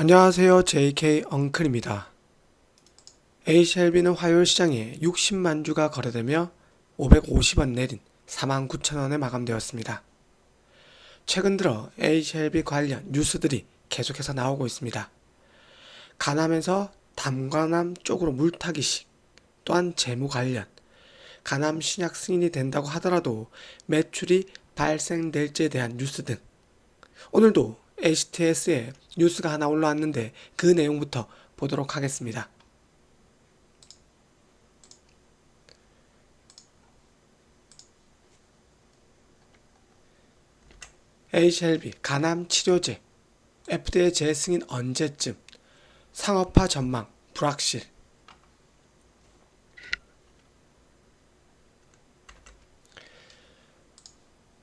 안녕하세요. JK 엉클입니다. HLB는 화요일 시장에 60만 주가 거래되며 550원 내린 49,000원에 마감되었습니다. 최근 들어 HLB 관련 뉴스들이 계속해서 나오고 있습니다. 가남에서 담관함 쪽으로 물타기식, 또한 재무 관련, 가남 신약 승인이 된다고 하더라도 매출이 발생될지에 대한 뉴스 등 오늘도 HTS에 뉴스가 하나 올라왔는데 그 내용부터 보도록 하겠습니다. HLB 간암 치료제 FDA 재승인 언제쯤? 상업화 전망 불확실.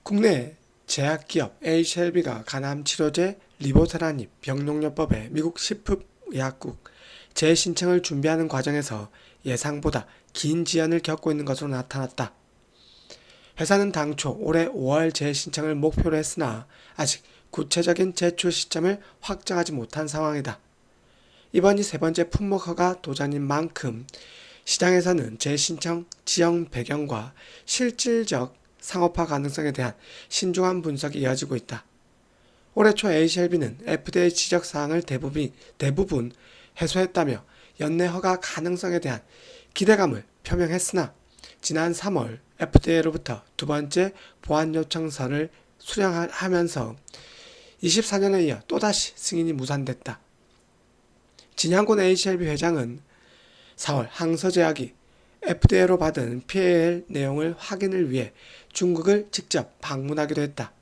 국내 제약기업 HLB가 간암 치료제 리보세라닙 병용요법에 미국 식품의약국 재신청을 준비하는 과정에서 예상보다 긴 지연을 겪고 있는 것으로 나타났다. 회사는 당초 올해 5월 재신청을 목표로 했으나 아직 구체적인 제출 시점을 확정하지 못한 상황이다. 이번이 세 번째 품목 허가 도전인 만큼 시장에서는 재신청 지형 배경과 실질적 상업화 가능성에 대한 신중한 분석이 이어지고 있다. 올해 초 HLB는 FDA 지적사항을 대부분 해소했다며 연내 허가 가능성에 대한 기대감을 표명했으나 지난 3월 FDA로부터 두 번째 보안 요청서를 수령하면서 24년에 이어 또다시 승인이 무산됐다. 진양곤 HLB 회장은 4월 항서제약이 FDA로 받은 PAL 내용을 확인을 위해 중국을 직접 방문하기도 했다.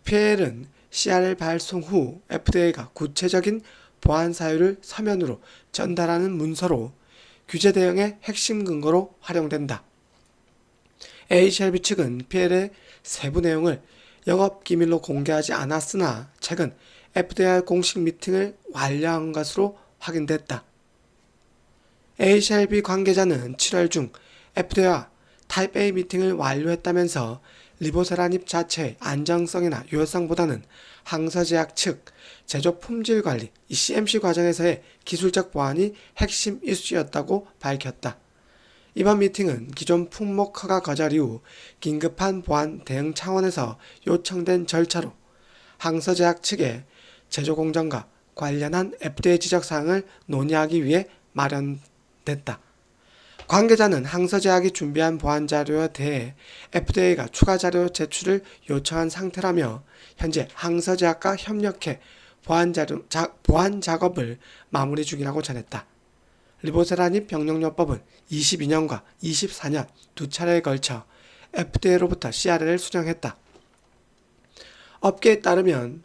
PAL은 CRL 발송 후 FDA가 구체적인 보안 사유를 서면으로 전달하는 문서로 규제 대응의 핵심 근거로 활용된다. HLB 측은 PL의 세부 내용을 영업기밀로 공개하지 않았으나 최근 FDA 공식 미팅을 완료한 것으로 확인됐다. HLB 관계자는 7월 중 FDA와 타입 A 미팅을 완료했다면서 리보세라닙 자체의 안정성이나 유효성보다는 항서제약 측 제조 품질 관리 CMC 과정에서의 기술적 보완이 핵심 이슈였다고 밝혔다. 이번 미팅은 기존 품목 허가 거절 이후 긴급한 보안 대응 차원에서 요청된 절차로 항서제약 측의 제조 공정과 관련한 FDA 지적사항을 논의하기 위해 마련됐다. 관계자는 항서제약이 준비한 보안 자료에 대해 FDA가 추가 자료 제출을 요청한 상태라며 현재 항서제약과 협력해 보안 작업을 마무리 중이라고 전했다. 리보세라닙 병용요법은 22년과 24년 두 차례에 걸쳐 FDA로부터 CRL을 수령했다. 업계에 따르면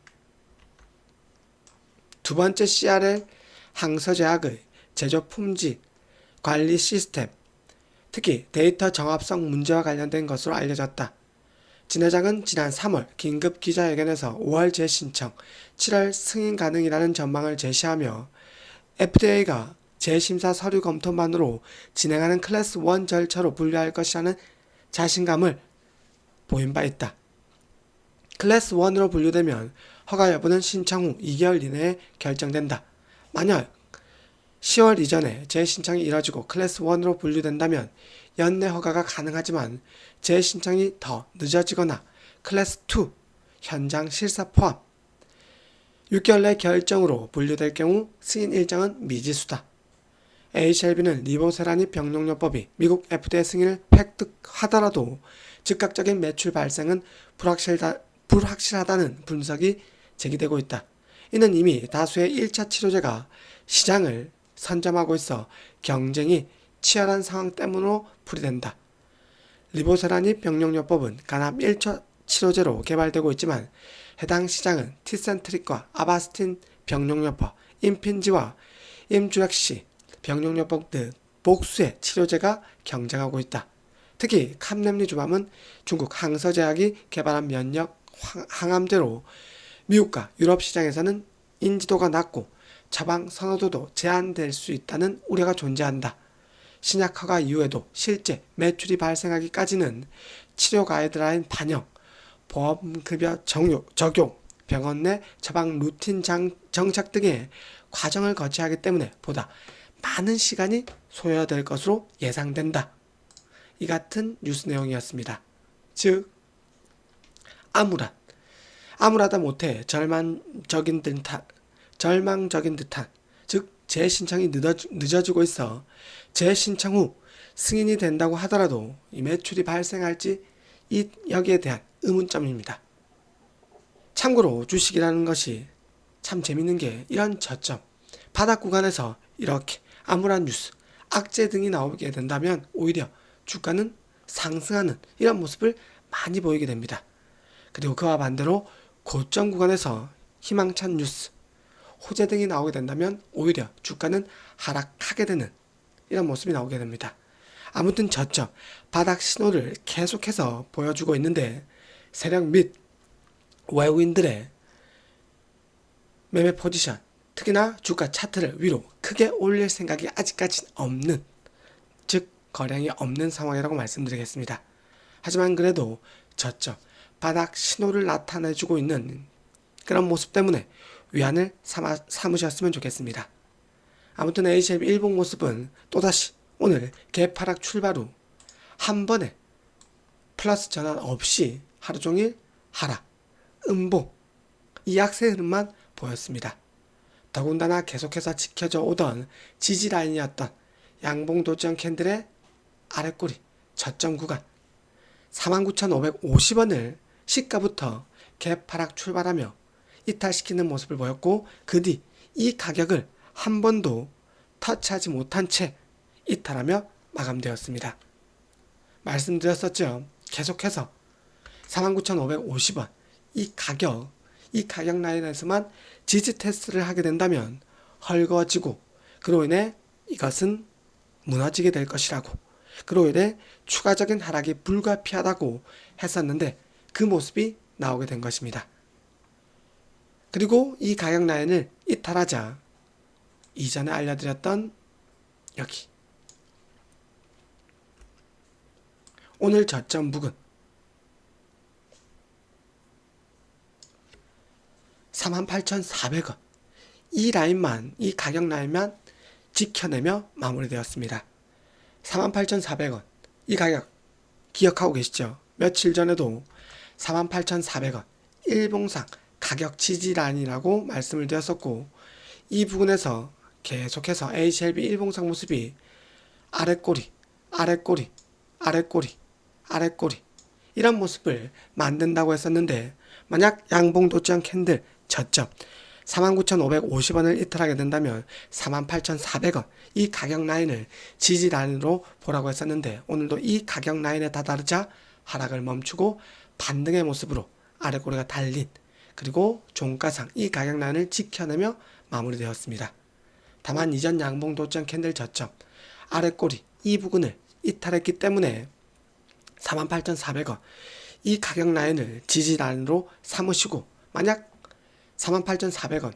두 번째 CRL 항서제약의 제조 품질 관리 시스템, 특히 데이터 정합성 문제와 관련된 것으로 알려졌다. 진 회장은 지난 3월 긴급 기자회견에서 5월 재신청, 7월 승인 가능이라는 전망을 제시하며 FDA가 재심사 서류 검토만으로 진행하는 클래스 1 절차로 분류할 것이라는 자신감을 보인 바 있다. 클래스 1으로 분류되면 허가 여부는 신청 후 2개월 이내에 결정된다. 만약 10월 이전에 재신청이 이뤄지고 클래스 1으로 분류된다면 연내 허가가 가능하지만 재신청이 더 늦어지거나 클래스 2 현장 실사 포함 6개월 내 결정으로 분류될 경우 승인 일정은 미지수다. HLB는 리보세라닙 병용요법이 미국 FDA 승인을 획득하더라도 즉각적인 매출 발생은 불확실하다는 분석이 제기되고 있다. 이는 이미 다수의 1차 치료제가 시장을 선점하고 있어 경쟁이 치열한 상황 때문으로 풀이된다. 리보세라닙 병용요법은 간암 1차 치료제로 개발되고 있지만 해당 시장은 티센트릭과 아바스틴 병용요법, 임핀지와 임주렉시 병용요법 등 복수의 치료제가 경쟁하고 있다. 특히 캄렘리주밤은 중국 항서제약이 개발한 면역 항암제로 미국과 유럽 시장에서는 인지도가 낮고 처방 선호도도 제한될 수 있다는 우려가 존재한다. 신약 허가 이후에도 실제 매출이 발생하기까지는 치료 가이드라인 반영, 보험급여 적용, 병원 내 처방 루틴 정착 등의 과정을 거쳐야 하기 때문에 보다 많은 시간이 소요될 것으로 예상된다. 이 같은 뉴스 내용이었습니다. 즉 암울하다 못해 절망적인 듯한 즉 재신청이 늦어지고 있어 재신청 후 승인이 된다고 하더라도 이 매출이 발생할지 여기에 대한 의문점입니다. 참고로 주식이라는 것이 참 재밌는 게 이런 저점, 바닥 구간에서 이렇게 암울한 뉴스, 악재 등이 나오게 된다면 오히려 주가는 상승하는 이런 모습을 많이 보이게 됩니다. 그리고 그와 반대로 고점 구간에서 희망찬 뉴스, 호재 등이 나오게 된다면 오히려 주가는 하락하게 되는 이런 모습이 나오게 됩니다. 아무튼 저점, 바닥 신호를 계속해서 보여주고 있는데 세력 및 외국인들의 매매 포지션, 특히나 주가 차트를 위로 크게 올릴 생각이 아직까지는 없는, 즉 거량이 없는 상황이라고 말씀드리겠습니다. 하지만 그래도 저점, 바닥 신호를 나타내주고 있는 그런 모습 때문에 위안을 삼으셨으면 좋겠습니다. 아무튼 HLB 일봉 모습은 또다시 오늘 개파락 출발 후 한 번에 플러스 전환 없이 하루종일 하락, 음봉, 이 약세 흐름만 보였습니다. 더군다나 계속해서 지켜져 오던 지지라인이었던 양봉 도전 캔들의 아랫꼬리 저점 구간 49,550원을 시가부터 개파락 출발하며 이탈시키는 모습을 보였고 그 뒤 이 가격을 한 번도 터치하지 못한 채 이탈하며 마감되었습니다. 말씀드렸었죠. 계속해서 49,550원 이 가격 라인에서만 지지 테스트를 하게 된다면 헐거워지고 그로 인해 이것은 무너지게 될 것이라고, 그로 인해 추가적인 하락이 불가피하다고 했었는데 그 모습이 나오게 된 것입니다. 그리고 이 가격 라인을 이탈하자 이전에 알려드렸던 여기 오늘 저점 부근 48,400원 이 라인만, 이 가격 라인만 지켜내며 마무리되었습니다. 48,400원 이 가격 기억하고 계시죠? 며칠 전에도 48,400원 일봉상 가격 지지라인이라고 말씀을 드렸었고 이 부분에서 계속해서 HLB 일봉상 모습이 아랫꼬리 이런 모습을 만든다고 했었는데 만약 양봉 도전 캔들 저점 49,550원을 이탈하게 된다면 48,400원 이 가격 라인을 지지 라인으로 보라고 했었는데 오늘도 이 가격 라인에 다다르자 하락을 멈추고 반등의 모습으로 아랫꼬리가 달린, 그리고 종가상 이 가격 라인을 지켜내며 마무리되었습니다. 다만 이전 양봉 도전 캔들 저점 아랫꼬리 이 부분을 이탈했기 때문에 48,400원 이 가격 라인을 지지 라인으로 삼으시고 만약 48,400원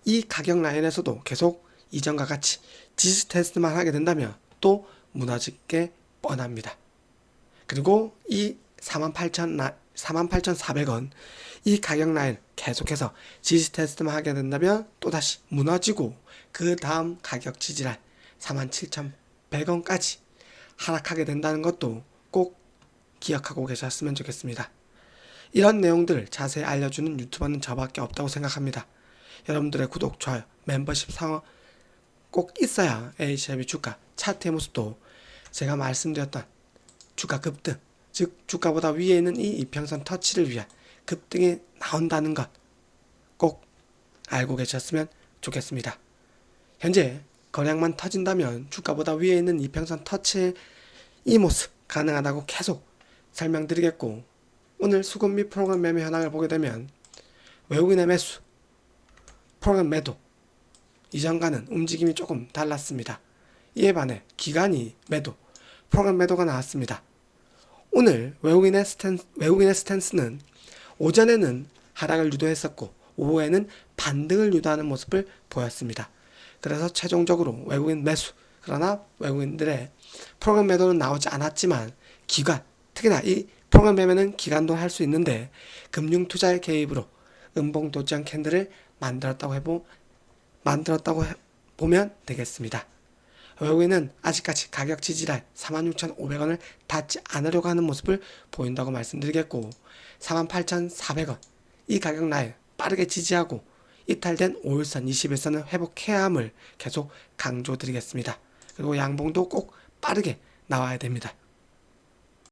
이 가격 라인에서도 계속 이전과 같이 지지 테스트만 하게 된다면 또 무너지게 뻔합니다. 그리고 이 48,400원 이 가격 라인 계속해서 지지 테스트만 하게 된다면 또다시 무너지고 그 다음 가격 지지라인 47,100원까지 하락하게 된다는 것도 꼭 기억하고 계셨으면 좋겠습니다. 이런 내용들을 자세히 알려주는 유튜버는 저밖에 없다고 생각합니다. 여러분들의 구독, 좋아요, 멤버십 상황 꼭 있어야 HLB 주가 차트의 모습도 제가 말씀드렸던 주가 급등, 즉 주가보다 위에 있는 이 이평선 터치를 위한 급등이 나온다는 것 꼭 알고 계셨으면 좋겠습니다. 현재 거량만 터진다면 주가보다 위에 있는 이평선 터치의 이 모습 가능하다고 계속 설명드리겠고, 오늘 수급 및 프로그램 매매 현황을 보게 되면 외국인의 매수, 프로그램 매도 이전과는 움직임이 조금 달랐습니다. 이에 반해 기관이 매도, 프로그램 매도가 나왔습니다. 오늘 외국인의 스탠스는 오전에는 하락을 유도했었고 오후에는 반등을 유도하는 모습을 보였습니다. 그래서 최종적으로 외국인 매수, 그러나 외국인들의 프로그램 매도는 나오지 않았지만 기관, 특히나 이 프로그램 매매는 기관도 할 수 있는데 금융투자의 개입으로 음봉 도장 캔들을 만들었다고 보면 되겠습니다. 외국인은 아직까지 가격 지지랄 46,500원을 닿지 않으려고 하는 모습을 보인다고 말씀드리겠고 48,400원 이 가격 라인 빠르게 지지하고 이탈된 5일선, 21선을 회복해야 함을 계속 강조드리겠습니다. 그리고 양봉도 꼭 빠르게 나와야 됩니다.